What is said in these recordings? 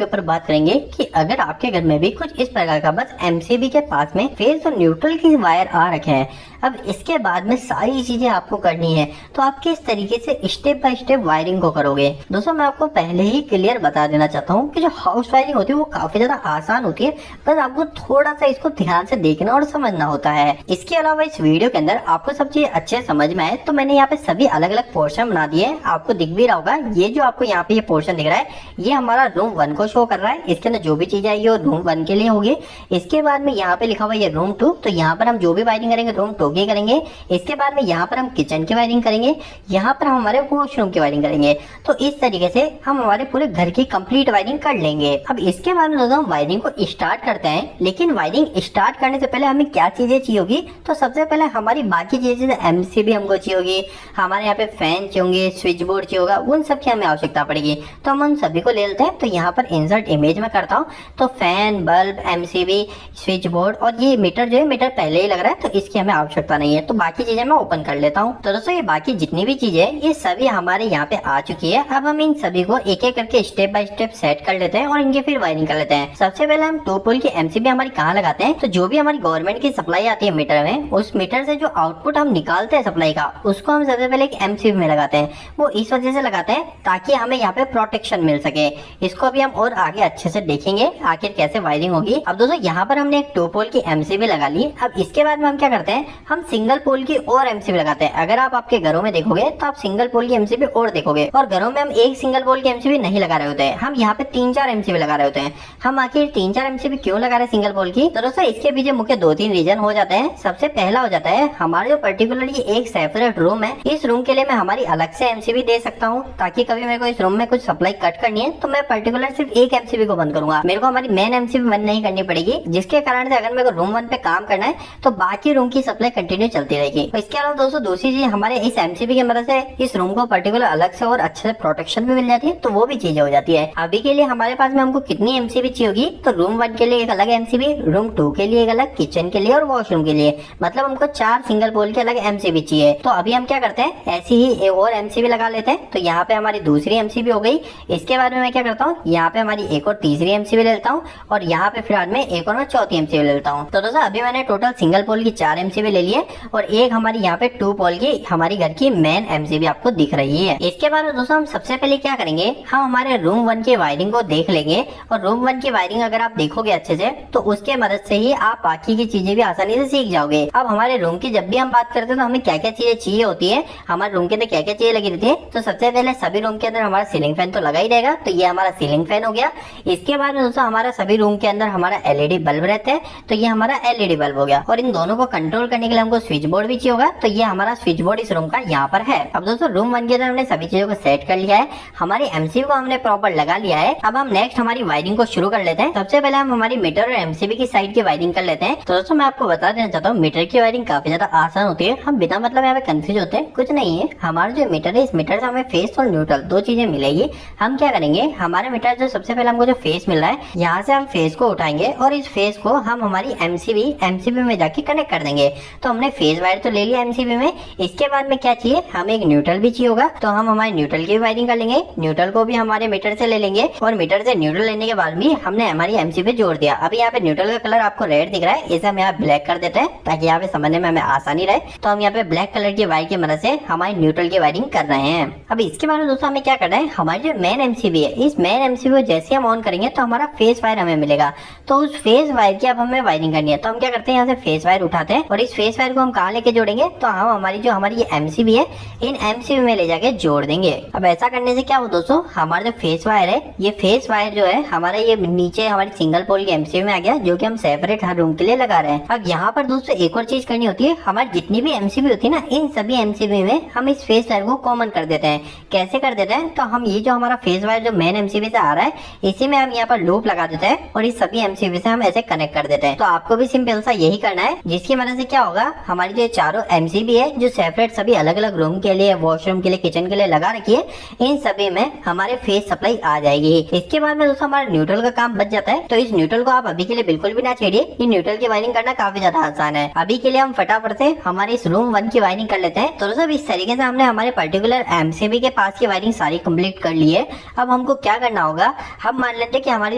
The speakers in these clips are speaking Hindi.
के ऊपर बात करेंगे कि अगर आपके घर में भी कुछ इस प्रकार का बस एमसीबी के पास में फेज और न्यूट्रल की वायर आ रखे हैं, अब इसके बाद में सारी चीजें आपको करनी है, तो आप किस तरीके से स्टेप बाय स्टेप वायरिंग को करोगे। दोस्तों मैं आपको पहले ही क्लियर बता देना चाहता हूँ कि जो हाउस वायरिंग होती है वो काफी ज्यादा आसान होती है, बस आपको थोड़ा सा इसको ध्यान से देखना और समझना होता है। इसके अलावा इस वीडियो के अंदर आपको सब चीजें अच्छे समझ में आए तो मैंने यहाँ पे सभी अलग अलग पोर्शन बना दिए, आपको दिख भी रहा होगा। ये जो आपको यहाँ पे ये पोर्शन दिख रहा है ये हमारा रूम 1 को शो कर रहा है, इसके अंदर जो भी चीज आएगी वो रूम 1 के लिए होगी। इसके बाद में यहाँ पे लिखा हुआ ये रूम 2, तो यहाँ पर हम जो भी वायरिंग करेंगे रूम 2 की करेंगे। इसके बाद में यहाँ पर हम किचन की वायरिंग करेंगे, यहाँ पर हम हमारे वॉशरूम की वायरिंग करेंगे। तो इस तरीके से हम हमारे पूरे घर की कंप्लीट वायरिंग कर लेंगे। अब इसके बाद में दोस्तों हम वायरिंग को स्टार्ट करते हैं, लेकिन वायरिंग स्टार्ट करने से पहले हमें क्या चीजें चाहिए होगी। तो सबसे पहले हमारी बाकी चीजें एमसीबी हमको चाहिए होगी, हमारे यहाँ पे फैन चाहिए, स्विच बोर्ड चाहिए होगा, उन सब की हमें आवश्यकता पड़ेगी। तो हम उन सभी को ले लेते हैं। तो यहाँ पर इंसर्ट इमेज में करता हूँ, तो fan, bulb, MCB, switch board और ये मीटर जो है मीटर पहले ही लग रहा है, तो इसकी हमें आवश्यकता नहीं है। तो बाकी चीजें मैं ओपन कर लेता हूँ। तो दोस्तों ये बाकी जितनी भी चीजें ये सभी हमारे यहाँ पे आ चुकी है। अब हम इन सभी को एक एक करके स्टेप बाय स्टेप सेट कर लेते हैं और इनके फिर वायरिंग कर लेते हैं। सबसे पहले हम 2 पोल की एमसीबी हमारी कहाँ लगाते हैं, तो जो भी हमारी गवर्नमेंट की सप्लाई आती है मीटर में, उस मीटर से जो आउटपुट हम निकालते हैं सप्लाई का, उसको हम सबसे पहले एक एमसीबी में लगाते हैं। वो इस वजह से लगाते हैं ताकि हमें यहाँ पे प्रोटेक्शन मिल सके। इसको अभी हम और आगे अच्छे से देखेंगे आखिर कैसे वायरिंग होगी। अब दोस्तों यहाँ पर हमने एक 2 पोल की एमसीबी लगा ली। अब इसके बाद में हम क्या करते हैं, हम सिंगल पोल की और एमसीबी लगाते हैं। अगर आप आपके घरों में देखोगे तो आप सिंगल पोल की एमसीबी और देखोगे, और घरों में हम एक सिंगल पोल की एमसीबी नहीं लगा रहे होते हैं, हम यहाँ पे 3-4 एमसीबी लगा रहे होते हैं। हम आखिर 3-4 एमसीबी क्यों लगा रहे हैं सिंगल पोल की, तो दोस्तों इसके पीछे मुख्य 2-3 रीजन हो जाते हैं। सबसे पहला हो जाता है हमारे जो पर्टिकुलर ये एक सेपरेट रूम है, इस रूम के लिए मैं हमारी अलग से एमसीबी दे सकता हूँ, ताकि कभी मेरे को इस रूम में कुछ सप्लाई कट करनी है तो मैं पर्टिकुलर सिर्फ एक एमसीबी को बंद करूंगा, मेरे को हमारी मेन एमसीबी बंद नहीं करनी पड़ेगी, जिसके कारण से अगर मेरे को रूम 1 पे काम करना है तो बाकी रूम की सप्लाई कंटिन्यू चलती रहेगी। इसके अलावा दोस्तों दूसरी चीज हमारे इस एमसीबी की मदद से इस रूम को पर्टिकुलर अलग से और अच्छे से प्रोटेक्शन भी मिल जाती है, तो वो भी चीजें हो जाती है। अभी के लिए हमारे पास में हमको कितनी एमसीबी चाहिए होगी, तो रूम 1 के लिए एक अलग एमसीबी, रूम 2 के लिए एक अलग, किचन के लिए और वॉशरूम के लिए, मतलब हमको 4 सिंगल पोल के अलग एमसीबी चाहिए। तो अभी हम क्या करते हैं, ऐसी ही एक और एमसीबी लगा लेते हैं। तो यहाँ पे हमारी दूसरी एमसीबी हो गई। इसके बाद में मैं क्या करता हूँ, यहाँ पे हमारी एक और तीसरी एमसीबी ले लेता हूँ, और यहाँ पे फिर में एक और मैं चौथी एमसीबी ले लेता हूँ। तो दोस्तों अभी मैंने टोटल सिंगल पोल की 4 एमसीबी ले लिए, और एक हमारी यहाँ पे 2 पोल की हमारी घर की मेन एमसीबी आपको दिख रही है। इसके बाद में दोस्तों हम सबसे पहले क्या करेंगे, हम हमारे रूम 1 की वायरिंग को देख लेंगे, और रूम 1 की वायरिंग अगर आप देखोगे अच्छे से तो उसके मदद से ही आप बाकी की चीजें भी आसानी से सीख जाओगे। अब हमारे रूम की जब भी हम बात करते हैं तो हमें क्या क्या चीजें चाहिए होती है, हमारे रूम के अंदर क्या क्या चीजें लगी रहती है। तो सबसे पहले सभी रूम के अंदर हमारा सीलिंग फैन तो लगा ही रहेगा, तो ये हमारा सीलिंग फैन हो गया। इसके बाद में दोस्तों हमारा सभी रूम के अंदर हमारा एलईडी बल्ब रहते हैं, तो ये हमारा एलईडी बल्ब हो गया। और इन दोनों को कंट्रोल करने के लिए हमको स्विच बोर्ड भी चाहिए होगा, तो ये हमारा स्विच बोर्ड इस रूम का यहाँ पर है। अब दोस्तों रूम 1 के अंदर हमने सभी चीजों को सेट कर लिया है, हमारी एमसीबी को हमने प्रॉपर लगा लिया है। अब हम नेक्स्ट हमारी वायरिंग को शुरू कर लेते हैं। सबसे पहले हम हमारी मीटर और एमसीबी की साइड की वायरिंग कर लेते हैं। तो दोस्तों मैं आपको बता देना चाहता हूँ मीटर की वायरिंग काफी ज्यादा आसान होती है, हम बिना मतलब यहाँ पे कंफ्यूज होते हैं कुछ नहीं है। हमारा जो मीटर है इस मीटर से हमें फेस और न्यूट्रल 2 चीजें मिलेगी। हम क्या करेंगे, हमारे मीटर जो सबसे पहले हमको जो फेस मिल रहा है, यहाँ से हम फेस को उठाएंगे और इस फेस को हम हमारी एमसीबी में जाके कनेक्ट कर देंगे। तो हमने फेस वायर तो ले लिया एमसीबी में। इसके बाद में क्या चाहिए, हमें एक न्यूट्रल भी चाहिए होगा, तो हम हमारे न्यूट्रल की वायरिंग कर लेंगे। न्यूट्रल को भी हमारे मीटर से ले लेंगे, और मीटर से न्यूट्रल लेने के बाद भी हमने हमारी एमसीबी जोड़ दिया। अभी यहाँ पे न्यूट्रल का कलर आपको रेड दिख रहा है, इसे हम यहाँ ब्लैक कर देते हैं ताकि यहाँ पे समझने में हमें आसानी रहे। तो हम यहाँ पे ब्लैक कलर की वायर की मदद से हमारी न्यूट्रल की वायरिंग कर रहे हैं। अब इसके बाद में दोस्तों हमें क्या करना है, हमारी जो मेन एमसीबी है, इस मेन एमसीबी को जैसे हम ऑन करेंगे तो हमारा फेस वायर हमें मिलेगा। तो उस फेस वायर की अब हमें वायरिंग करनी है। तो हम क्या करते हैं, यहाँ से फेस वायर उठाते हैं, और इस फेस वायर को हम कहाँ लेके जोड़ेंगे, तो हम हमारी जो हमारी एमसीबी है इन एमसीबी में ले जाके जोड़ देंगे। अब ऐसा करने से क्या हो दोस्तों, हमारा जो फेस वायर है, ये फेस वायर जो है हमारा ये नीचे हमारी सिंगल पोल की एमसीबी में आ गया, जो कि हम सेपरेट हर रूम के लिए लगा रहे हैं। अब यहाँ पर दोस्तों एक और चीज करनी होती है, हमारी जितनी भी एमसीबी होती है ना, इन सभी एमसीबी में हम इस फेस वायर को कॉमन कर देते हैं। कैसे कर देते हैं, तो हम ये जो हमारा फेस वायर जो मेन एमसीबी से आ रहा है, इसी में हम यहाँ पर लूप लगा देते हैं, और इस सभी एमसीबी से हम ऐसे कनेक्ट कर देते हैं। तो आपको भी सिंपल सा यही करना है, जिसकी मदद से क्या होगा, हमारी जो चारों एमसीबी है जो सेपरेट सभी अलग अलग रूम के लिए, वॉशरूम के लिए, किचन के लिए लगा रखी है, इन सभी में हमारे फेस सप्लाई आ जाएगी। इसके बाद में दोस्तों हमारा न्यूट्रल का काम बच जाता है। तो इस न्यूट्रल को आप अभी के लिए बिल्कुल भी ना छेड़िए, ये न्यूट्रल की वायरिंग करना काफी ज्यादा आसान है। अभी के लिए हम फटाफट से हमारे इस रूम 1 की वायरिंग कर लेते हैं। तो दोस्तों इस तरीके से हमने हमारे पर्टिकुलर एमसीबी के पास की वायरिंग सारी कंप्लीट कर ली है। अब हमको क्या करना होगा, हम मान लेते हैं कि हमारी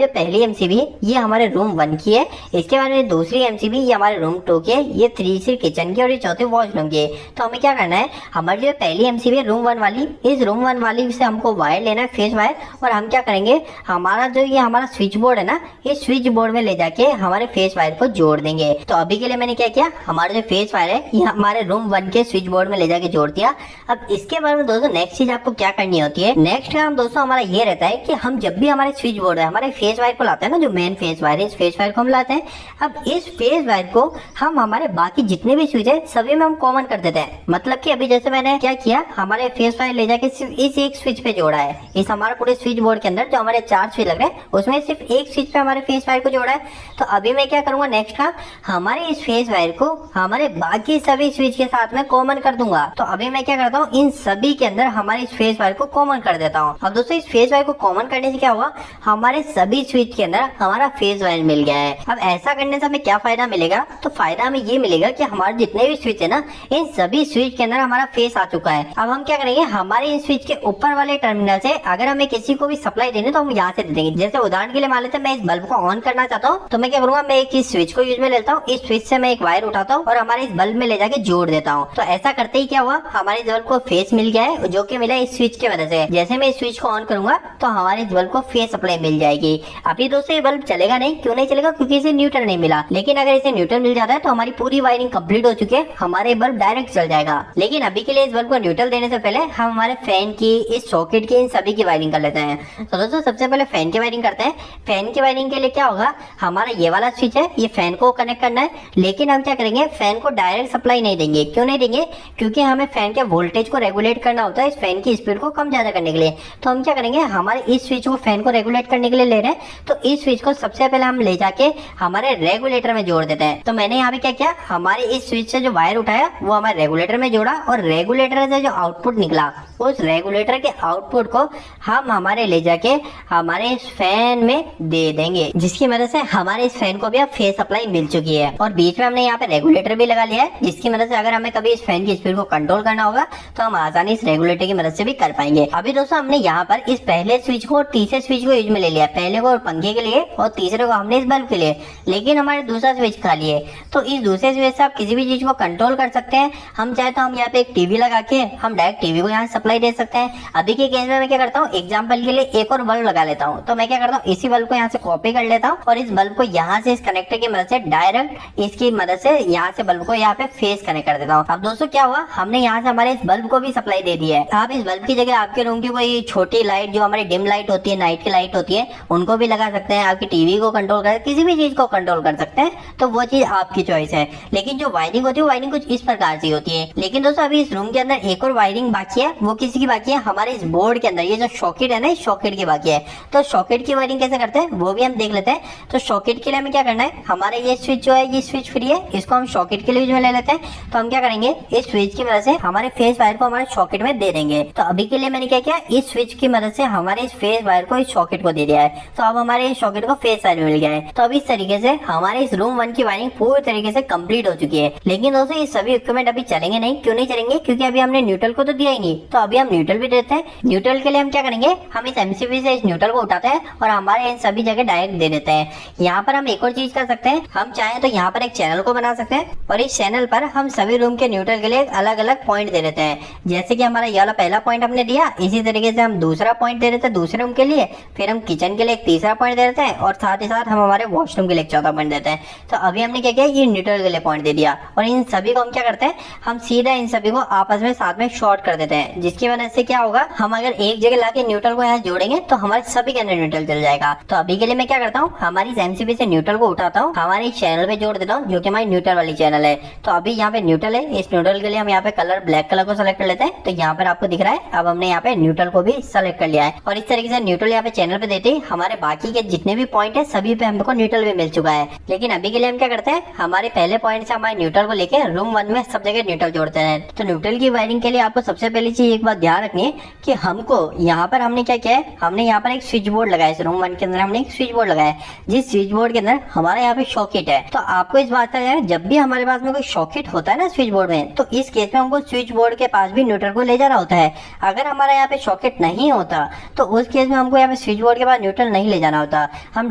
जो पहली एमसीबी है ये हमारे रूम 1 की है, इसके बाद में दूसरी एमसीबी ये हमारे रूम 2 की है, ये तीसरी किचन की और ये चौथी वॉशरूम की है। तो हमें क्या करना है, हमारी जो पहली एमसीबी है रूम 1 वाली, इस रूम 1 वाली से हमको वायर लेना है, फेस वायर, और हम क्या करेंगे, हमारा जो ये हमारा स्विच बोर्ड है ना, इस स्विच बोर्ड में ले जाके हमारे फेस वायर को जोड़ देंगे। तो अभी के लिए मैंने क्या किया, हमारा जो फेस वायर है ये हमारे रूम 1 के स्विच बोर्ड में ले जाके जोड़ दिया। अब इसके बारे में दोस्तों नेक्स्ट चीज आपको क्या करनी होती है, नेक्स्ट काम दोस्तों हमारा ये रहता है कि हम जब भी हमारे स्विच बोर्ड है हमारे फेस वायर को लाते हैं ना, जो मेन फेस वायर है, इस फेस वायर को हम लाते हैं। अब इस फेस वायर को हम हमारे बाकी जितने भी स्विच है सभी में हम कॉमन कर देते हैं। मतलब कि अभी जैसे मैंने क्या किया, हमारे फेस वायर ले जाके सिर्फ इस एक स्विच पे जोड़ा है, इस हमारे पूरे स्विच बोर्ड के अंदर जो हमारे 4 स्विच लग रहे हैं उसमें सिर्फ एक स्विच पे हमारे फेस वायर को जोड़ा है। तो अभी मैं क्या करूंगा, नेक्स्ट का हमारे इस फेस वायर को हमारे बाकी सभी स्विच के साथ में कॉमन कर दूंगा। तो अभी मैं क्या करता हूँ, इन सभी के अंदर हमारे इस फेस वायर को कॉमन कर देता हूँ। अब दोस्तों इस फेस वायर को कॉमन करने से क्या होगा, हमारे सभी स्विच के अंदर हमारा फेस वायर मिल गया है। अब ऐसा करने से हमें क्या फायदा मिलेगा, तो फायदा हमें ये मिलेगा कि हमारे जितने भी स्विच है ना, इन सभी स्विच के अंदर हमारा फेस आ चुका है। अब हम क्या करेंगे, हमारे इन स्विच के ऊपर वाले टर्मिनल से अगर हमें किसी को भी सप्लाई देनी तो हम यहाँ से दे देंगे। जैसे उदाहरण के लिए मान लेते हैं मैं इस बल्ब को ऑन करना चाहता हूँ, तो मैं क्या करूंगा, मैं एक इस स्विच को यूज में लेता हूँ, इस स्विच से मैं एक वायर उठाता हूँ और हमारे इस बल्ब में ले जाके जोड़ देता हूँ। तो ऐसा करते ही क्या हुआ, हमारे इस बल्ब को फेस मिल गया है, जो कि मिला इस स्विच की वजह से। जैसे मैं इस स्विच को ऑन करूंगा तो हमारे इस बल्ब को फेस सप्लाई मिल जाएगी। अभी दोस्तों ये बल्ब चलेगा नहीं, क्यों नहीं चलेगा, क्योंकि इसे न्यूट्रल नहीं मिला। लेकिन अगर इसे न्यूट्रल मिल जाता है तो हमारी पूरी वायरिंग कंप्लीट हो चुकी है, हमारे बल्ब डायरेक्ट चल जाएगा। लेकिन अभी के लिए इस बल्ब को न्यूट्रल देने से पहले हम हमारे फैन की, इस सॉकेट की, इन सभी की वायरिंग कर लेते हैं। तो दोस्तों सबसे पहले फैन की वायरिंग करते हैं। फैन की वायरिंग के लिए क्या होगा, हमारा ये वाला स्विच है, ये फैन को कनेक्ट करना है। लेकिन हम क्या करेंगे, फैन को डायरेक्ट सप्लाई नहीं देंगे। क्यों नहीं देंगे, क्योंकि हमें फैन के वोल्टेज को रेगुलेट करना होता है, इस फैन की स्पीड को कम ज्यादा करने के लिए। तो हम क्या करेंगे, हमारे इस स्विच को फैन को रेगुलेट करने के लिए ले रहे हैं, तो इस स्विच को सबसे पहले हम ले जाके हमारे रेगुलेटर में जोड़ देते हैं। तो मैंने यहाँ पे क्या किया, हमारे इस स्विच से जो वायर उठाया वो हमारे रेगुलेटर में जोड़ा, और रेगुलेटर से जो आउटपुट निकला उस रेगुलेटर के आउटपुट को हम हमारे ले जाके हमारे इस फैन में दे देंगे, जिसकी मदद से हमारे इस फैन को भी अब फेस सप्लाई मिल चुकी है। और बीच में हमने यहाँ पे रेगुलेटर भी लगा लिया है, जिसकी मदद से अगर हमें कभी इस फैन की स्पीड को कंट्रोल करना होगा तो हम आसानी इस रेगुलेटर की मदद से भी कर पाएंगे। अभी दोस्तों हमने यहाँ पर इस पहले स्विच को और तीसरे स्विच को यूज में ले लिया, पहले को पंखे के लिए और तीसरे को हमने इस बल्ब के लिए। लेकिन हमारे दूसरा स्विच खाली है, तो इस दूसरे स्विच से आप किसी भी चीज को कंट्रोल कर सकते हैं। हम चाहे तो हम यहाँ पे एक टीवी लगा के हम डायरेक्ट टीवी को यहाँ सप्लाई दे सकते हैं। अभी के केस में मैं क्या करता हूँ, एग्जाम्पल के लिए एक और बल्ब लगा लेता हूँ। तो मैं क्या करता हूँ, इसी बल्ब को यहाँ से कॉपी कर लेता हूँ और इस बल्ब को यहाँ से इस कनेक्टर की मदद से डायरेक्ट इसकी मदद से यहाँ से बल्ब को यहाँ पे फेस कनेक्ट कर देता हूँ। अब दोस्तों क्या हुआ, हमने यहाँ से हमारे इस बल्ब को भी सप्लाई दे दी है। आप इस बल्ब की जगह आपके रूम की कोई छोटी लाइट, जो हमारी डिम लाइट होती है, नाइट की लाइट होती है, उनको भी लगा सकते हैं। आपकी टीवी को कंट्रोल कर, किसी भी चीज को कंट्रोल कर सकते हैं, तो वो चीज आपकी चॉइस है। लेकिन जो वायरिंग होती है, वायरिंग कुछ इस प्रकार से होती है। लेकिन दोस्तों अभी इस रूम के अंदर एक और वायरिंग बाकी है, वो किसी की बाकी है, हमारे इस बोर्ड के अंदर ये जो सॉकेट है ना, इस सॉकेट की बाकी है। तो सॉकेट की वायरिंग कैसे करते हैं वो भी हम देख लेते हैं। तो सॉकेट के लिए हमें क्या करना है, हमारे ये स्विच जो है, ये स्विच फ्री है, इसको हम सॉकेट के लिए यूज में ले लेते हैं। तो हम क्या करेंगे, इस स्विच की मदद से हमारे फेस वायर को हमारे सॉकेट में दे देंगे। तो अभी के लिए मैंने क्या किया, इस स्विच की मदद से हमारे इस फेस वायर को इस सॉकेट को दे दिया है। तो अब हमारे इस सॉकेट को फेस वायर मिल गया है। तो अब इस तरीके से हमारे इस रूम 1 की वायरिंग पूरी तरीके से कंप्लीट हो चुकी है। लेकिन दोस्तों ये सभी इक्विपमेंट अभी चलेंगे नहीं। क्यों नहीं चलेंगे, क्योंकि अभी हमने न्यूट्रल को तो दिया ही नहीं। तो अभी हम न्यूट्रल भी देते हैं। न्यूट्रल के लिए हम क्या करेंगे, हम इस एमसीबी से इस न्यूट्रल को उठाते हैं और हमारे इन सभी जगह डायरेक्ट दे देते हैं। यहाँ पर हम एक और चीज कर सकते हैं, हम चाहें तो यहाँ पर एक चैनल को बना सकते हैं और इस चैनल पर हम सभी रूम के न्यूट्रल के लिए अलग अलग पॉइंट दे देते हैं। जैसे कि हमारा ये वाला पहला पॉइंट हमने दिया, इसी तरीके से हम दूसरा पॉइंट दे देते हैं दूसरे रूम के लिए, फिर हम किचन के लिए एक तीसरा पॉइंट दे देते हैं और साथ ही साथ हम हमारे वॉशरूम के लिए एक चौथा पॉइंट देते हैं। तो अभी हमने क्या किया, ये न्यूट्रल के लिए पॉइंट दे दिया और इन सभी को हम क्या करते हैं, हम सीधा इन सभी को आपस में साथ में शॉर्ट कर देते हैं, जिसकी वजह से क्या होगा, हम अगर एक जगह लाके न्यूट्रल को यहाँ जोड़ेंगे तो हमारे सभी के अंदर न्यूट्रल चल जाएगा। तो अभी के लिए मैं क्या करता हूँ, हमारी एमसीबी से न्यूट्रल को उठाता हूँ, हमारे चैनल पे जोड़ देता हूँ, जो कि हमारी न्यूट्रल वाली चैनल है। तो अभी यहाँ पे न्यूट्रल है, इस न्यूट्रल के लिए हम यहाँ पे कलर ब्लैक कलर को सेलेक्ट कर लेते हैं। तो यहाँ पर आपको दिख रहा है, अब हमने यहाँ पे न्यूट्रल को भी सेलेक्ट कर लिया है और इस तरीके से न्यूट्रल यहाँ पे चैनल पे देते ही हमारे बाकी के जितने भी पॉइंट है सभी पे हमको न्यूट्रल भी मिल चुका है। लेकिन अभी के लिए हम क्या करते हैं, हमारे पहले पॉइंट से हमारे न्यूट्रल को लेकर रूम 1 में सब जगह न्यूट्रल जोड़ते हैं। तो न्यूट्रल की वायरिंग के लिए आपको सबसे पहली चीज एक बात ध्यान रखनी है कि हमको यहाँ पर हमने क्या किया है, हमने यहाँ पर एक स्विच बोर्ड लगाया है। इस रूम 1 के अंदर हमने एक स्विच बोर्ड लगाया है, जिस स्विच बोर्ड के अंदर हमारा यहाँ पे सॉकेट है। तो आपको इस बात का ध्यान है, जब भी हमारे पास में कोई सॉकेट होता है ना स्विच बोर्ड में, तो इस केस में हमको स्विच बोर्ड के पास भी न्यूट्रल को ले जाना होता है। अगर हमारा यहाँ पे सॉकेट नहीं होता तो उस केस में हमको यहाँ पे स्विच बोर्ड के पास न्यूट्रल नहीं ले जाना होता। हम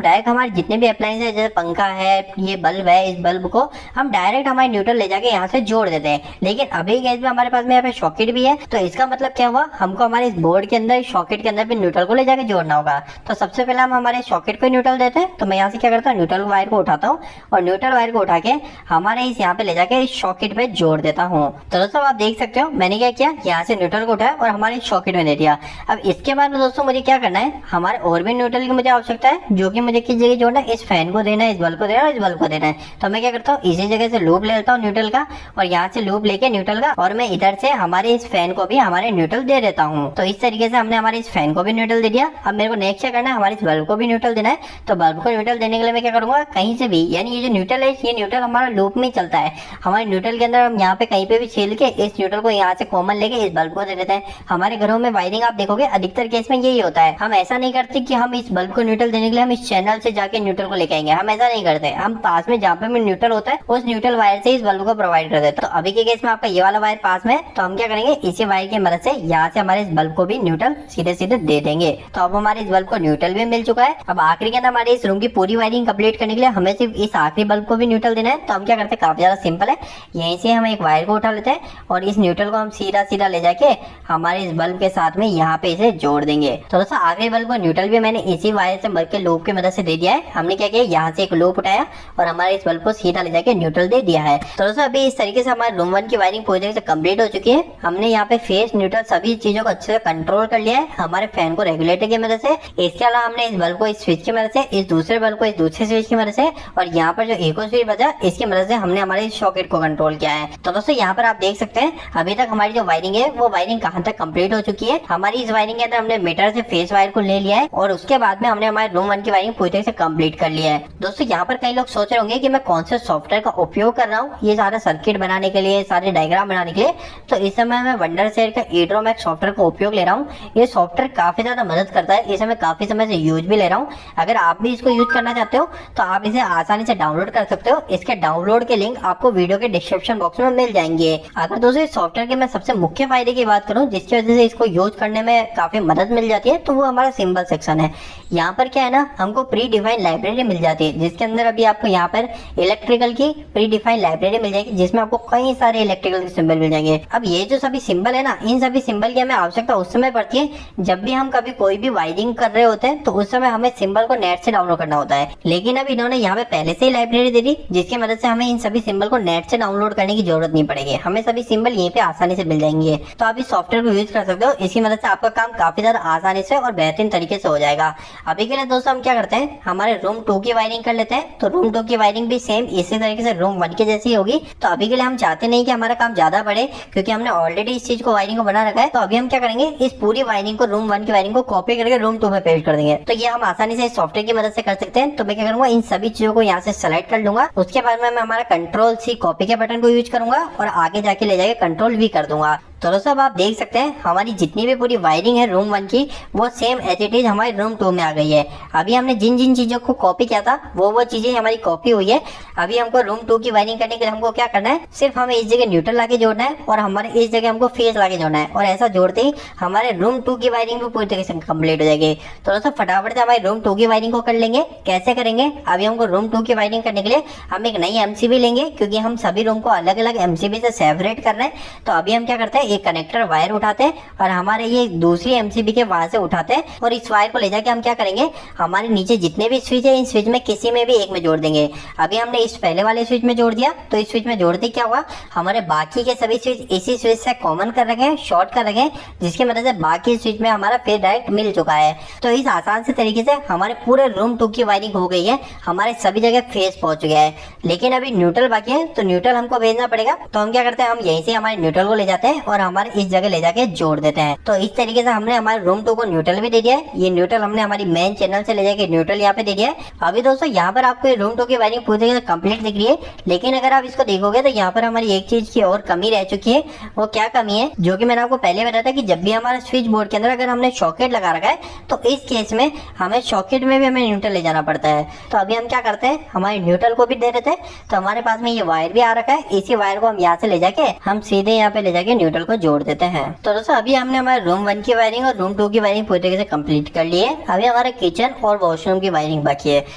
डायरेक्ट हमारे जितने भी अप्लायंस है, जैसे पंखा है, ये बल्ब है, इस बल्ब को हम डायरेक्ट हमारे न्यूट्रल ले जाके यहाँ से जोड़ देते हैं। लेकिन अभी केस में हमारे पास में यहाँ पे सॉकेट भी है, तो इसका मतलब क्या हुआ, हमको हमारे इस बोर्ड के अंदर सॉकेट के अंदर भी न्यूट्रल को ले जाके जोड़ना होगा। तो सबसे पहले हम हमारे सॉकेट को न्यूट्रल देते हैं। तो मैं यहाँ से क्या करता हूँ, न्यूट्रल वायर को उठाता हूँ और न्यूट्रल वायर को उठा के हमारे इस यहाँ पे ले जाके इस सॉकेट पे जोड़ देता हूँ। तो दोस्तों आप देख सकते हो मैंने क्या किया, यहाँ से न्यूट्रल को उठाया और हमारे सॉकेट में दे दिया। अब इसके बाद में दोस्तों मुझे क्या करना है, हमारे और भी न्यूट्रल की मुझे आवश्यकता है, जो कि मुझे किस जगह जोड़ना है, इस फैन को देना है, इस बल्ब को देना है, इस बल्ब को देना है। तो मैं क्या करता हूँ, इसी जगह से लूप ले लेता हूँ न्यूट्रल का, और यहाँ से लूप लेके न्यूट्रल का, और मैं इधर से हमारे इस फैन को भी हमारे न्यूट्रल दे देता हूँ। तो इस तरीके से हमने हमारे इस फैन को भी न्यूट्रल दे दिया। अब मेरे को नेक्स्ट क्या करना है, हमारे इस बल्ब को भी न्यूट्रल देना है। तो बल्ब को न्यूट्रल देने के लिए मैं क्या करूंगा, कहीं से भी, यानी ये जो न्यूट्रल है, ये न्यूट्रल हमारा लूप में चलता है। हमारे न्यूट्रल के अंदर हम यहाँ पे कहीं पे भी छील के इस न्यूट्रल को यहाँ से कॉमन लेके इस बल्ब को दे देते हैं। हमारे घरों में वायरिंग आप देखोगे अधिकतर केस में यही होता है। हम ऐसा नहीं करते कि हम इस बल्ब को न्यूट्रल देने के लिए हम इस चैनल से जाके न्यूट्रल को लेके आएंगे, हम ऐसा नहीं करते। हम पास में जहाँ पे भी न्यूट्रल होता है उस न्यूट्रल वायर से इस बल्ब को प्रोवाइड कर देते हैं। तो अभी के केस में आपका ये वाला वायर पास में, तो हम क्या करेंगे, इसी वायर की मदद से यहाँ से हमारे इस बल्ब को भी न्यूट्रल सीधे सीधे दे देंगे। तो अब हमारे इस बल्ब को न्यूट्रल भी मिल चुका है। अब आखिरी के अंदर हमारे इस रूम की पूरी वायरिंग कंप्लीट करने के लिए हमें सिर्फ इस आखिरी बल्ब को भी न्यूट्रल देना है। तो हम क्या करते हैं, काफी ज्यादा सिंपल है, यहीं से हम एक वायर को उठा लेते हैं और इस न्यूट्रल को हम सीधा सीधा ले जाके हमारे इस बल्ब के साथ में यहाँ पे इसे जोड़ देंगे। तो दोस्तों आखिरी बल्ब को न्यूट्रल भी मैंने इसी वायर से बल्ब के लूप की मदद से दे दिया है। हमने क्या किया, यहाँ से एक लूप उठाया और हमारे इस बल्ब को सीधा ले जाके न्यूट्रल दे दिया है। तो दोस्तों अभी इस तरीके से हमारे रूम 1 की वायरिंग पूरी तरह से कंप्लीट हो चुकी है। हमने यहाँ पे फेस, न्यूट्रल सभी चीजों को अच्छे से कंट्रोल कर लिया है हमारे फैन को रेगुलेटर की मदद से। इसके अलावा हमने इस बल्ब को इस स्विच की मदद से, इस दूसरे बल्ब को इस दूसरे स्विच की मदद से, और यहाँ पर जो एक और स्विच बचा इसकी मदद से हमने हमारे सॉकेट को कंट्रोल किया है। तो दोस्तों यहाँ पर आप देख सकते हैं अभी तक हमारी जो वायरिंग है वो वायरिंग कहाँ तक कंप्लीट हो चुकी है। हमारी इस वायरिंग के अंदर हमने मीटर से फेस वायर को ले लिया है और उसके बाद में हमने हमारे रूम 1 की वायरिंग पूरी तरह से कंप्लीट कर लिया है। दोस्तों यहाँ पर कई लोग सोच रहे होंगे कि मैं कौन से सॉफ्टवेयर का उपयोग कर रहा हूँ ये सारा सर्किट बनाने के लिए, सारे डायग्राम बनाने के लिए। तो इस समय मैं वंडरशेयर का ईड्रोमैक्स सॉफ्टवेयर का उपयोग ले रहा हूँ। ये सॉफ्टवेयर काफी ज्यादा मदद करता है, इसे मैं काफी समय से यूज भी ले रहा हूँ। अगर आप भी इसको यूज करना चाहते हो तो आप इसे आसानी से डाउनलोड कर सकते हो। इसके डाउनलोड के लिंक आपको वीडियो के डिस्क्रिप्शन बॉक्स में मिल जाएंगे। अगर दोस्तों इस सॉफ्टवेयर के मैं सबसे मुख्य फायदे की बात करूं जिसकी वजह से इसको यूज करने में काफी मदद मिल जाती है, तो वो हमारा सिंबल सेक्शन है। यहाँ पर क्या है ना, हमको प्री डिफाइंड लाइब्रेरी मिल जाती है, जिसके अंदर अभी आपको यहाँ पर इलेक्ट्रिकल की प्री डिफाइंड लाइब्रेरी मिल जाएगी, जिसमें आपको कई सारे इलेक्ट्रिकल के सिंबल मिल जाएंगे। अब ये जो सभी सिंबल है ना, इन सभी सिंबल की हमें आवश्यकता उस समय पड़ती है जब भी हम कभी कोई भी वायरिंग कर रहे होते हैं, तो उस समय हमें सिंबल को नेट से डाउनलोड करना होता है। लेकिन अब इन्होंने यहाँ पे पहले से ही लाइब्रेरी दे दी, जिसकी मदद से हमें इन सभी सिंबल को नेट से डाउनलोड करने की जरूरत नहीं पड़ेगी, हमें सभी सिंबल यहीं पे आसानी से मिल जाएंगे। तो आप इस सॉफ्टवेयर को यूज कर सकते हो, इसकी मदद से आपका काम काफी ज्यादा आसानी से और बेहतरीन तरीके से हो जाएगा। अभी के लिए दोस्तों हम क्या करते हैं, हमारे रूम 2 की वायरिंग कर लेते हैं। तो रूम 2 की वायरिंग भी सेम इसी तरीके से रूम 1 के जैसी होगी। तो अभी के लिए हम चाहते नहीं कि हमारा काम ज्यादा बढ़े, क्योंकि हमने ऑलरेडी इस चीज को वायरिंग को बना रखा है। तो अभी हम क्या करेंगे, इस पूरी वायरिंग को रूम 1 की वायरिंग को कॉपी करके रूम 2 में पेस्ट कर देंगे। तो ये हम आसानी से इस सॉफ्टवेयर की मदद से कर सकते हैं। तो मैं क्या करूंगा, इन सभी चीजों को यहाँ से सेलेक्ट कर लूंगा। उसके बाद में मैं हमारा कंट्रोल सी कॉपी के बटन को यूज करूंगा और आगे जाके ले जाके कंट्रोल भी कर दूंगा। तो दोस्तों अब आप देख सकते हैं हमारी जितनी भी पूरी वायरिंग है रूम 1 की, वो सेम एज इट इज हमारे रूम 2 में आ गई है। अभी हमने जिन जिन चीजों को कॉपी किया था वो चीजें हमारी कॉपी हुई है। अभी हमको रूम 2 की वायरिंग करने के लिए हमको क्या करना है, सिर्फ हमें इस जगह न्यूट्रल लाके जोड़ना है और हमारे इस जगह हमको फेस लाके जोड़ना है, और ऐसा जोड़ते ही हमारे रूम 2 की वायरिंग भी पूरी तरीके से कंप्लीट हो जाएगी। तो दोस्तों फटाफट से हमारे रूम 2 की वायरिंग को कर लेंगे। कैसे करेंगे, अभी हमको रूम 2 की वायरिंग करने के लिए हम एक नई एमसीबी लेंगे, क्योंकि हम सभी रूम को अलग अलग एमसीबी से सेपरेट कर रहे हैं। तो अभी हम क्या करते हैं, एक कनेक्टर वायर उठाते हैं और हमारे ये दूसरी एमसीबी के वहां से उठाते हैं, और इस वायर को ले जाके हम क्या करेंगे, हमारे नीचे जितने भी स्विच है इन स्विच में किसी में भी एक में जोड़ देंगे। अभी हमने इस पहले वाले स्विच में जोड़ दिया, तो इस स्विच में जोड़ते क्या हुआ, हमारे बाकी के सभी स्विच इसी स्विच से कॉमन कर रखे हैं, शॉर्ट कर रखे हैं, जिसकी मदद से बाकी स्विच में हमारा फेस डायरेक्ट मिल चुका है। तो इस आसान से तरीके से हमारे पूरे रूम 2 की वायरिंग हो गई है, हमारे सभी जगह फेस पहुंच गया है। लेकिन अभी न्यूट्रल बाकी है, तो न्यूट्रल हमको भेजना पड़ेगा। तो हम क्या करते हैं, हम यहीं से हमारे न्यूट्रल को ले जाते हैं और हमारे इस जगह ले जाके जोड़ देते हैं। तो इस तरीके से हमने हमारे रूम 2 को न्यूट्रल भी दे दिया है। ये न्यूट्रल हमने हमारी मेन चैनल से ले जाके न्यूट्रल यहाँ पे दे दिया है। अभी दोस्तों यहाँ पर आपको रूम 2 की वायरिंग पूरी तरीके से कंप्लीट दिख रही है, लेकिन अगर आप इसको देखोगे तो यहाँ पर हमारी एक चीज की और कमी रह चुकी है। वो क्या कमी है, जो कि मैंने आपको पहले बताया था कि जब भी हमारे स्विच बोर्ड के अंदर अगर हमने सॉकेट लगा रखा है तो इस केस में हमें सॉकेट में भी हमें न्यूट्रल ले जाना पड़ता है। तो अभी हम क्या करते हैं, हमारे न्यूट्रल को भी दे देते हैं। तो हमारे पास में ये वायर भी आ रखा है, इसी वायर को हम यहाँ से ले जाके हम सीधे यहाँ पे ले जाके न्यूट्रल को जोड़ देते हैं। तो दोस्तों अभी हमने हमारे रूम 1 की वायरिंग और रूम 2 की वायरिंग पूरी तरीके से कंप्लीट कर ली है। अभी हमारे किचन और वॉशरूम की वायरिंग बाकी है।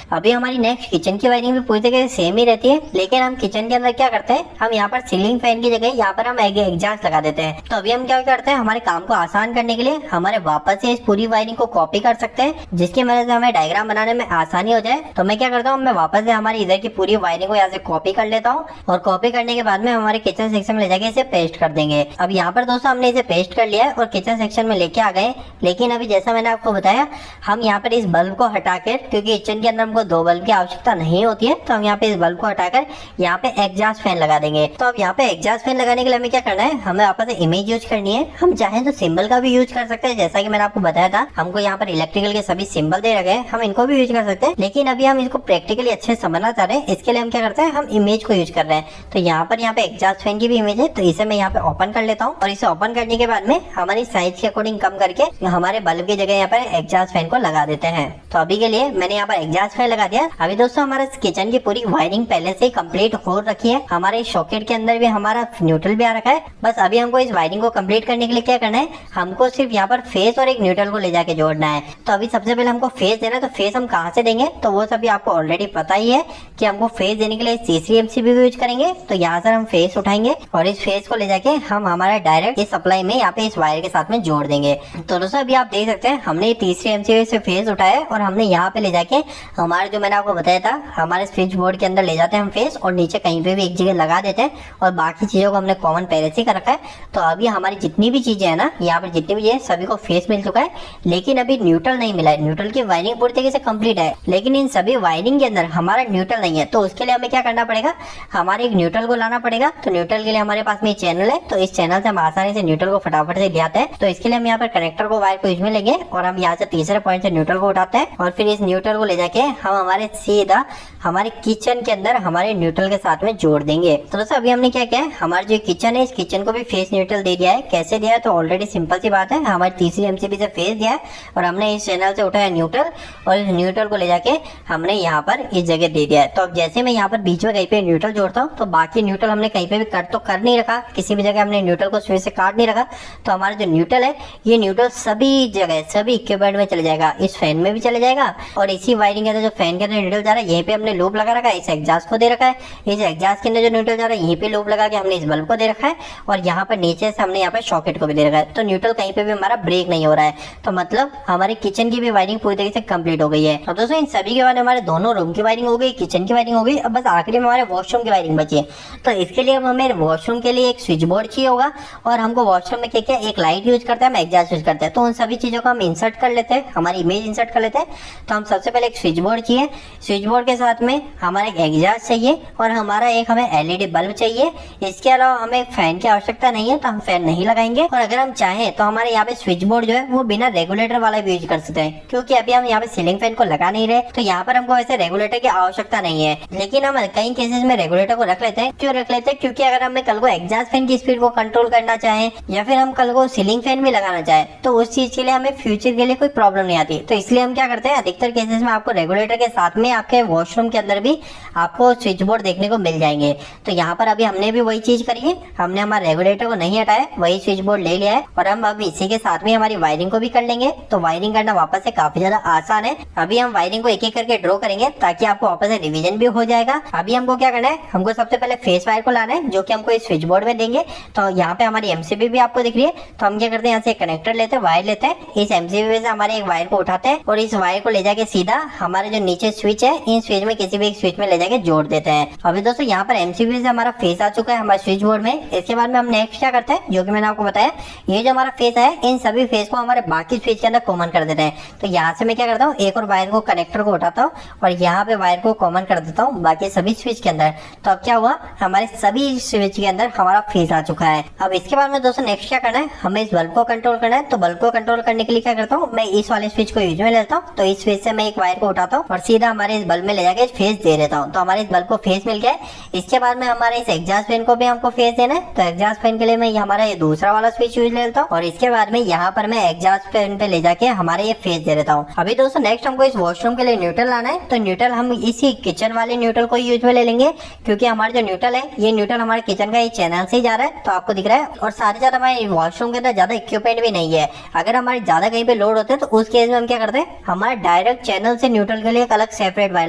अभी हमारी नेक्स्ट किचन की वायरिंग भी पूरी तरीके से सेम ही रहती है, लेकिन हम किचन के अंदर क्या करते हैं, हम यहाँ पर सीलिंग फैन की जगह यहाँ पर हम एग्जॉस्ट लगा देते हैं। तो अभी हम क्या करते हैं, हमारे काम को आसान करने के लिए हमारे वापस से इस पूरी वायरिंग को कॉपी कर सकते हैं, जिसकी वजह से हमें डायग्राम बनाने में आसानी हो जाए। तो मैं क्या करता हूँ, मैं वापस से हमारी इधर की पूरी वायरिंग को यहाँ से कॉपी कर लेता हूँ और कॉपी करने के बाद में हमारे किचन सेक्शन में ले जाके इसे पेस्ट कर देंगे। अब यहाँ पर दोस्तों हमने इसे पेस्ट कर लिया है और किचन सेक्शन में लेके आ गए। लेकिन अभी जैसा मैंने आपको बताया, हम यहाँ पर इस बल्ब को हटाकर, क्योंकि किचन के अंदर हमको 2 बल्ब की आवश्यकता नहीं होती है, तो हम यहाँ पे इस बल्ब को हटाकर यहाँ पे एग्जॉस्ट फैन लगा देंगे। तो अब यहाँ पे एग्जॉस्ट फैन लगाने के लिए हमें क्या करना है, हमें वापस इमेज यूज करनी है। हम चाहें तो सिंबल का भी यूज कर सकते हैं, जैसा कि मैंने आपको बताया था हमको यहाँ पर इलेक्ट्रिकल के सभी सिंबल दे रखे हैं, हम इनको भी यूज कर सकते हैं। लेकिन अभी हम इसको प्रैक्टिकली अच्छे से समझना चाह रहे हैं, इसके लिए हम क्या करते हैं, हम इमेज को यूज कर रहे हैं। तो यहाँ पे एग्जॉस्ट फैन की भी इमेज है, तो इसे मैं यहाँ पे ओपन कर लेता हूँ और इसे ओपन करने के बाद में हमारी साइज के अकॉर्डिंग कम करके हमारे बल्ब की जगह यहाँ पर एग्जॉस्ट फैन को लगा देते हैं। तो अभी के लिए मैंने यहाँ पर एग्जॉस्ट फैन लगा दिया। अभी दोस्तों हमारे किचन की पूरी वायरिंग पहले से ही कंप्लीट हो रखी है। हमारे सॉकेट के अंदर भी हमारा न्यूट्रल भी आ रखा है। बस अभी हमको इस वायरिंग को कंप्लीट करने के लिए क्या करना है, हमको सिर्फ यहाँ पर फेस और एक न्यूट्रल को ले जाके जोड़ना है। तो अभी सबसे पहले हमको फेस देना है, तो फेस हम कहाँ से देंगे, तो वो सभी आपको ऑलरेडी पता ही है कि हमको फेस देने के लिए तीसरी एमसीबी यूज करेंगे। तो यहाँ से हम फेस उठाएंगे और इस फेस को ले जाके हम हमारा डायरेक्ट इस सप्लाई में यहाँ पे इस वायर के साथ में जोड़ देंगे। तो दोस्तों अभी आप देख सकते हैं हमने तीसरी एमसीबी से फेस उठाया और हमने यहाँ पे ले जाके हमारे, जो मैंने आपको बताया था, हमारे स्विच बोर्ड के अंदर ले जाते हैं हम फेस और नीचे कहीं पे भी एक जगह लगा देते हैं और बाकी चीजों को हमने कॉमन पहले से कर रखा है। तो अभी हमारी जितनी भी चीजें है ना, यहाँ पर जितनी भी चीजें सभी को फेस मिल चुका है, लेकिन अभी न्यूट्रल नहीं मिला है। न्यूट्रल की वायरिंग पूरी तरीके से कंप्लीट है, लेकिन इन सभी वायरिंग के अंदर हमारा न्यूट्रल नहीं है। तो उसके लिए हमें क्या करना पड़ेगा, हमारे एक न्यूट्रल को लाना पड़ेगा। तो न्यूट्रल के लिए हमारे पास में चैनल है, तो इस चैनल से हम आसानी से न्यूट्रल को फटाफट से ले आते हैं। तो इसके लिए हम यहाँ पर कनेक्टर को, वायर को इसमें लेंगे और हम यहाँ से तीसरे पॉइंट से न्यूट्रल को उठाते हैं और फिर इस न्यूट्रल को ले जाके हम हमारे सीधा हमारे किचन के अंदर हमारे न्यूट्रल के साथ में जोड़ देंगे। तो दोस्तों अभी हमने क्या किया है, हमारा जो किचन है, इस किचन को भी फेस न्यूट्रल दे दिया है। कैसे दिया है, तो ऑलरेडी सिंपल सी बात है, हमारी तीसरी एमसीबी से फेस दिया है और हमने इस चैनल से उठाया न्यूट्रल और इस न्यूट्रल को ले जाके हमने यहाँ पर इस जगह दे दिया है। तो अब जैसे मैं यहाँ पर बीच में कहीं पे न्यूट्रल जोड़ता हूँ, तो बाकी न्यूट्रल हमने कहीं पे भी कट तो कर नहीं रखा, किसी भी जगह हमने न्यूट्रल को स्विच से काट नहीं रखा। तो हमारा जो न्यूट्रल है, ये न्यूट्रल सभी जगह सभी इक्विपमेंट में चले जाएगा, इस फैन में भी चले जाएगा और इसी वायरिंग के अंदर जो फैन के अंदर न्यूट्रल जा रहा है, यहीं पे हमने लूप लगा रखा है, इस एग्जॉस्ट को दे रखा है। इस एग्जॉस्ट के अंदर जो न्यूट्रल जा रहा है, यहीं पे लूप लगा के हमने इस बल्ब को दे रखा है और यहाँ पर नीचे से हमने यहाँ पे सॉकेट को भी दे रखा है। तो न्यूट्रल कहीं पे भी हमारा ब्रेक नहीं हो रहा है। तो मतलब हमारे किचन की भी वायरिंग पूरी तरीके से कंप्लीट हो गई है। तो दोस्तों इन सभी के बाद हमारे दोनों रूम की वायरिंग हो गई, किचन की वायरिंग हो गई। अब बस आखिरी में हमारे वॉशरूम की वायरिंग बची है। तो इसके लिए हमें वॉशरूम के लिए एक स्विच बोर्ड चाहिए होगा और हमको वॉशरूम में क्या क्या, एक लाइट यूज करते हैं, हम एग्जॉस्ट यूज करते हैं। तो उन सभी चीजों को हम इंसर्ट कर लेते हैं, हमारी इमेज इंसर्ट कर लेते हैं। तो हम सबसे पहले एक स्विच बोर्ड चाहिए, स्विच बोर्ड के साथ में हमारा एक एग्जॉस्ट चाहिए और हमारा एक हमें एलईडी बल्ब चाहिए। इसके अलावा हमें फैन की आवश्यकता नहीं है, तो हम फैन नहीं लगाएंगे। और अगर हम चाहें तो हमारे यहाँ पे स्विच बोर्ड जो है वो बिना रेगुलेटर वाला भी यूज कर सकते हैं, क्योंकि अभी हम यहाँ पे सीलिंग फैन को लगा नहीं रहे, तो यहाँ पर हमको वैसे रेगुलेटर की आवश्यकता नहीं है। लेकिन हम कई केसेस में रेगुलेटर को रख लेते हैं। क्यों रख लेते हैं, क्योंकि अगर हमें कल को एग्जॉस्ट फैन की स्पीड को कंट्रोल करना चाहे या फिर हम कल को सीलिंग फैन भी लगाना चाहे, तो उस चीज के लिए हमें फ्यूचर के लिए कोई प्रॉब्लम नहीं आती। तो इसलिए हम क्या करते हैं, अधिकतर केसेस में आपको रेगुलेटर के साथ में आपके वॉशरूम के अंदर भी आपको स्विच बोर्ड देखने को मिल जाएंगे। तो यहाँ पर अभी हमने भी वही चीज करी है, हमने हमारे रेगुलेटर को नहीं हटाया, वही स्विच बोर्ड ले लिया है और हम अभी इसी के साथ में हमारी वायरिंग को भी कर लेंगे। तो वायरिंग करना वापस से काफी ज्यादा आसान है। अभी हम वायरिंग को एक एक करके ड्रॉ करेंगे ताकि आपको वापस से रिवीजन भी हो जाएगा। अभी हमको क्या करना है, हमको सबसे पहले फेस वायर को लाना है, जो कि हमको इस स्विच बोर्ड में देंगे। तो यहाँ पे हमारी एमसीबी भी आपको दिख रही है। तो हम क्या करते हैं, यहाँ से कनेक्टर लेते हैं, वायर लेते हैं, इस एमसीबी से हमारे एक वायर को उठाते हैं और इस वायर को ले जाके सीधा हमारे जो नीचे स्विच है, इन स्विच में किसी भी एक स्विच में ले जाके जोड़ देते हैं। अभी दोस्तों यहाँ पर एमसीबी से हमारा फेस आ चुका है हमारे स्विच बोर्ड में। इसके बाद में हम नेक्स्ट क्या करते हैं, जो कि मैंने आपको बताया, ये जो हमारा फेस है, इन सभी फेस को हमारे बाकी स्विच के अंदर कॉमन कर देते हैं। तो यहाँ से मैं क्या करता हूँ, एक और वायर को, कनेक्टर को उठाता हूँ और यहाँ पे वायर को कॉमन कर देता हूँ बाकी सभी स्विच के अंदर। तो अब क्या हुआ, हमारे सभी स्विच के अंदर हमारा फेस आ चुका है। अब इसके बाद में दोस्तों नेक्स्ट क्या करना है, हमें इस बल्ब को कंट्रोल करना है। तो बल्ब को कंट्रोल करने के लिए क्या करता हूँ, मैं इस वाले स्विच को यूज में लेता हूँ। तो इस स्विच से मैं एक वायर को उठाता हूँ और सीधा हमारे इस बल्ब में ले जाके फेस दे देता हूँ। तो हमारे इस बल्ब को फेस मिल गया है। इसके बाद में हमारे इस एग्जॉस्ट फैन को भी हमको फेस देना है। तो एग्जॉस्ट फैन के लिए मैं हमारा ये दूसरा वाला स्विच यूज ले लेता हूँ और इसके बाद में यहाँ पर मैं एग्जॉस्ट फैन पे ले जाके हमारे ये फेस दे देता हूँ। अभी दोस्तों नेक्स्ट हमको इस वॉशरूम के लिए न्यूट्रल लाना है। तो न्यूट्रल हम इसी किचन वाले न्यूट्रल को यूज में ले लेंगे, क्योंकि हमारा जो न्यूट्रल है ये न्यूट्रल हमारे किचन का ये चैनल से ही जा रहा है। तो आपको दिख रहा है, और साथ ही साथ हमारे वॉशरूम के अंदर ज्यादा इक्विपमेंट भी नहीं है। अगर हमारे ज्यादा कहीं पे लोड होते हैं तो उस केस में हम क्या करते हैं, हमारे डायरेक्ट चैनल से न्यूट्रल के लिए एक अलग सेपरेट वायर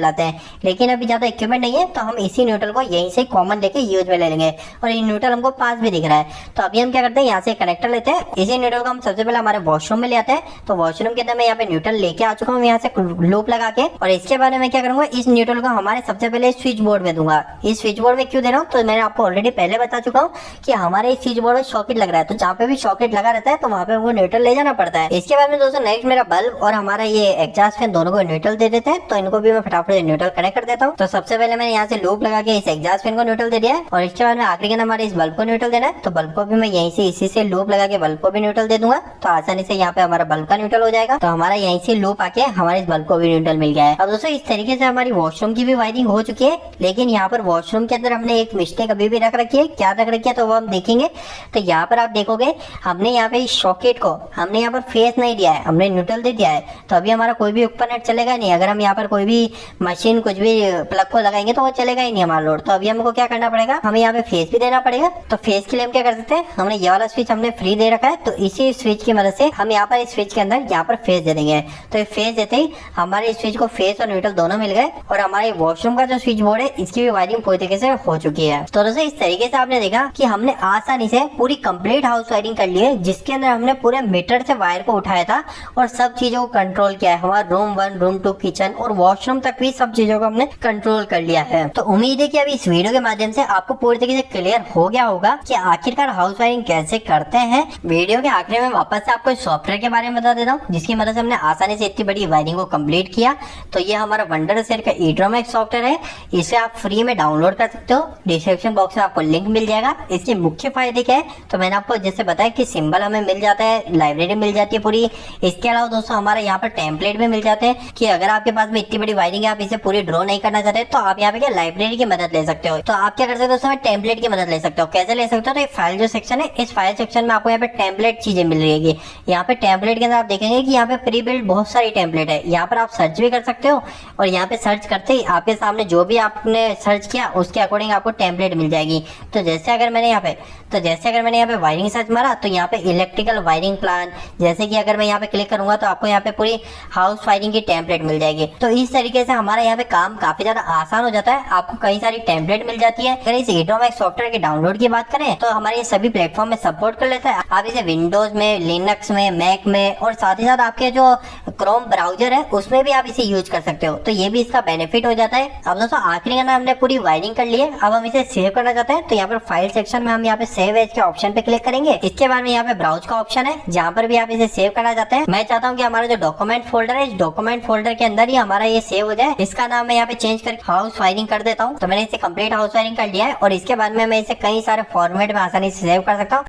लाते हैं। लेकिन अभी ज्यादा इक्विपमेंट नहीं है तो हम इसी न्यूट्रल को यहीं से कॉमन लेके यूज में ले लेंगे। और ये न्यूट्रल हमको पास भी दिख रहा है। तो अभी हम क्या करते हैं, यहाँ से कनेक्टर लेते हैं। इसी न्यूट्रल को हम सबसे पहले हमारे वॉशरूम में ले आते हैं। तो वॉशरूम के अंदर मैं यहाँ पे न्यूट्रल लेके आ चुका हूँ यहाँ से लूप लगा के। और इसके बाद में क्या करूंगा, इस न्यूट्रल को हमारे सबसे पहले स्विच बोर्ड में दूंगा। इस स्विच बोर्ड में क्यों दे रहा हूँ, तो मैंने आपको ऑलरेडी पहले बता चुका हूँ कि हमारे स्विच बोर्ड में सॉकेट लग रहा है। तो जहाँ पे भी सॉकेट लगा रहता है तो वहाँ पे हमको न्यूट्रल ले जाना पड़ता है। इसके बाद में दोस्तों नेक्स्ट मेरा बल्ब और हमारा ये एग्जॉस्ट फैन दोनों को न्यूट्रल दे देते हैं। तो इनको भी मैं फटाफट न्यूट्रल कनेक्ट कर देता हूँ। तो सबसे पहले मैंने यहाँ से लूप लगा के इस एग्जॉस्ट फैन को न्यूट्रल दे दिया है। और इसके बाद में आखिरी के हमारे इस बल्ब को न्यूट्रल देना है। तो बल्ब को भी मैं यहीं से इसी से लूप लगा के बल्ब को भी न्यूट्रल दे दूंगा। तो आसानी से यहाँ पे हमारा बल्ब का न्यूट्रल हो जाएगा। तो हमारा यहीं से लूप आके हमारे इस बल्ब को भी न्यूट्रल मिल गया है। अब दोस्तों इस तरीके से हमारी वॉशरूम की भी वायरिंग हो चुकी है। लेकिन यहाँ पर वॉशरूम के अंदर हमने एक मिस्टेक अभी भी रख रखी है। क्या रख रखी है तो वो हम देखेंगे। तो यहाँ पर आप देखोगे हमने यहाँ पे इस सॉकेट को हमने यहाँ पर फेस नहीं दिया है, हमने न्यूट्रल दे दिया है। तो अभी हमारा कोई भी उपकरण चलेगा नहीं। अगर हम यहाँ पर कोई भी मशीन कुछ भी प्लग को लगाएंगे तो वो चलेगा ही नहीं हमारा लोड। तो अभी हमको क्या करना पड़ेगा, हमें यहाँ पे फेस भी देना पड़ेगा। तो फेस के लिए हम क्या कर सकते हैं, हमने ये वाला स्विच हमने फ्री दे रखा है। तो इसी स्विच की मदद से हम यहाँ पर इस स्विच के अंदर यहाँ पर फेस दे देंगे। तो ये फेस देते ही हमारे स्विच को फेस और न्यूट्रल दोनों मिल गए। और हमारे वॉशरूम का जो स्विच बोर्ड है इसकी भी वायरिंग पूरी तरीके से हो चुकी है। तो दोस्तों इस तरीके से आपने देखा कि हमने आसानी से पूरी कंप्लीट हाउस वायरिंग कर ली है, जिसके अंदर हमने पूरे मीटर से वायर को उठाया था और सब चीजों को कंट्रोल किया है। हमारा रूम 1, रूम 2, किचन और वॉशरूम तक भी सब चीजों को हमने कंट्रोल कर लिया है। तो उम्मीद है कि अभी इस वीडियो के माध्यम से आपको पूरी तरीके से क्लियर हो गया होगा कि आखिरकार हाउस वायरिंग कैसे करते हैं। वीडियो के आखिर में वापस से आपको सॉफ्टवेयर के बारे में बता देता हूँ, जिसकी मदद से हमने आसानी से इतनी बड़ी वायरिंग को कंप्लीट किया। तो ये हमारा वंडरसेयर का ईड्रोमैक्स सॉफ्टवेयर है। इसे आप फ्री में डाउनलोड कर सकते हो। डिस्क्रिप्शन बॉक्स में आपको लिंक मिल जाएगा। इसके मुख्य फायदे क्या है, तो मैंने आपको जैसे बताया कि सिंबल हमें मिल जाता है, लाइब्रेरी मिल जाती है पूरी। इसके अलावा दोस्तों हमारे यहाँ पर टेम्पलेट भी मिल जाते हैं कि अगर आपके पास में इतनी बड़ी वायरिंग है, आप इसे पूरी ड्रॉ नहीं करना चाहते तो आप यहाँ पे क्या लाइब्रेरी की मदद ले सकते हो। तो आप क्या कर सकते हो दोस्तों, टेम्पलेट की मदद ले सकते हो। कैसे ले सकते हो, तो फाइल जो सेक्शन है, इस फाइल सेक्शन में आपको यहाँ पे टेम्पलेट चीजें मिल रहेगी। यहाँ पे टेम्पलेट के अंदर आप देखेंगे कि यहाँ पे प्री बिल्ड बहुत सारी टेम्पलेट है। यहाँ पर आप सर्च भी कर सकते हो और यहाँ पे सर्च करते ही आपके सामने जो भी आपने सर्च किया उसके अकॉर्डिंग आपको टेम्पलेट मिल जाएगी। तो जैसे अगर मैंने यहाँ पे वायरिंग सर्च मारा तो यहाँ पे इलेक्ट्रिकल वायरिंग प्लान, जैसे कि अगर मैं यहाँ पे क्लिक करूंगा तो आपको यहाँ पे पूरी हाउस वायरिंग की टेम्पलेट मिल जाएगी। तो इस तरीके से हमारा यहाँ पे काम काफी ज्यादा आसान हो जाता है। आपको कई सारी टेम्पलेट मिल जाती है। अगर इस ईड्रोमैक्स सॉफ्टवेयर के डाउनलोड की बात करें तो हमारे सभी प्लेटफॉर्म में सपोर्ट कर लेता है। आप इसे विंडोज में, लिनक्स में, मैक में और साथ ही साथ आपके जो क्रोम ब्राउजर है उसमें भी आप इसे यूज कर सकते हो। तो ये भी इसका बेनिफिट हो जाता है। अब दोस्तों आखिरी का हमने पूरी वायरिंग कर ली है। अब हम इसे सेव करना चाहते हैं तो यहाँ पर फाइल सेक्शन में हम यहाँ पे सेव एज के ऑप्शन पे क्लिक करेंगे। इसके बाद में यहाँ पे ब्राउज का ऑप्शन है, जहाँ पर भी आप इसे सेव करना चाहते हैं। मैं चाहता हूँ कि हमारा जो डॉक्यूमेंट फोल्डर है, इस डॉक्यूमेंट फोल्डर के अंदर ही हमारा ये सेव हो जाए। इसका नाम मैं यहाँ पे चेंज करके हाउस वायरिंग कर देता हूँ। तो मैंने इसे कंप्लीट हाउस वायरिंग कर लिया है और इसके बाद में मैं इसे कई सारे फॉर्मेट में आसानी से सेव कर सकता हूँ।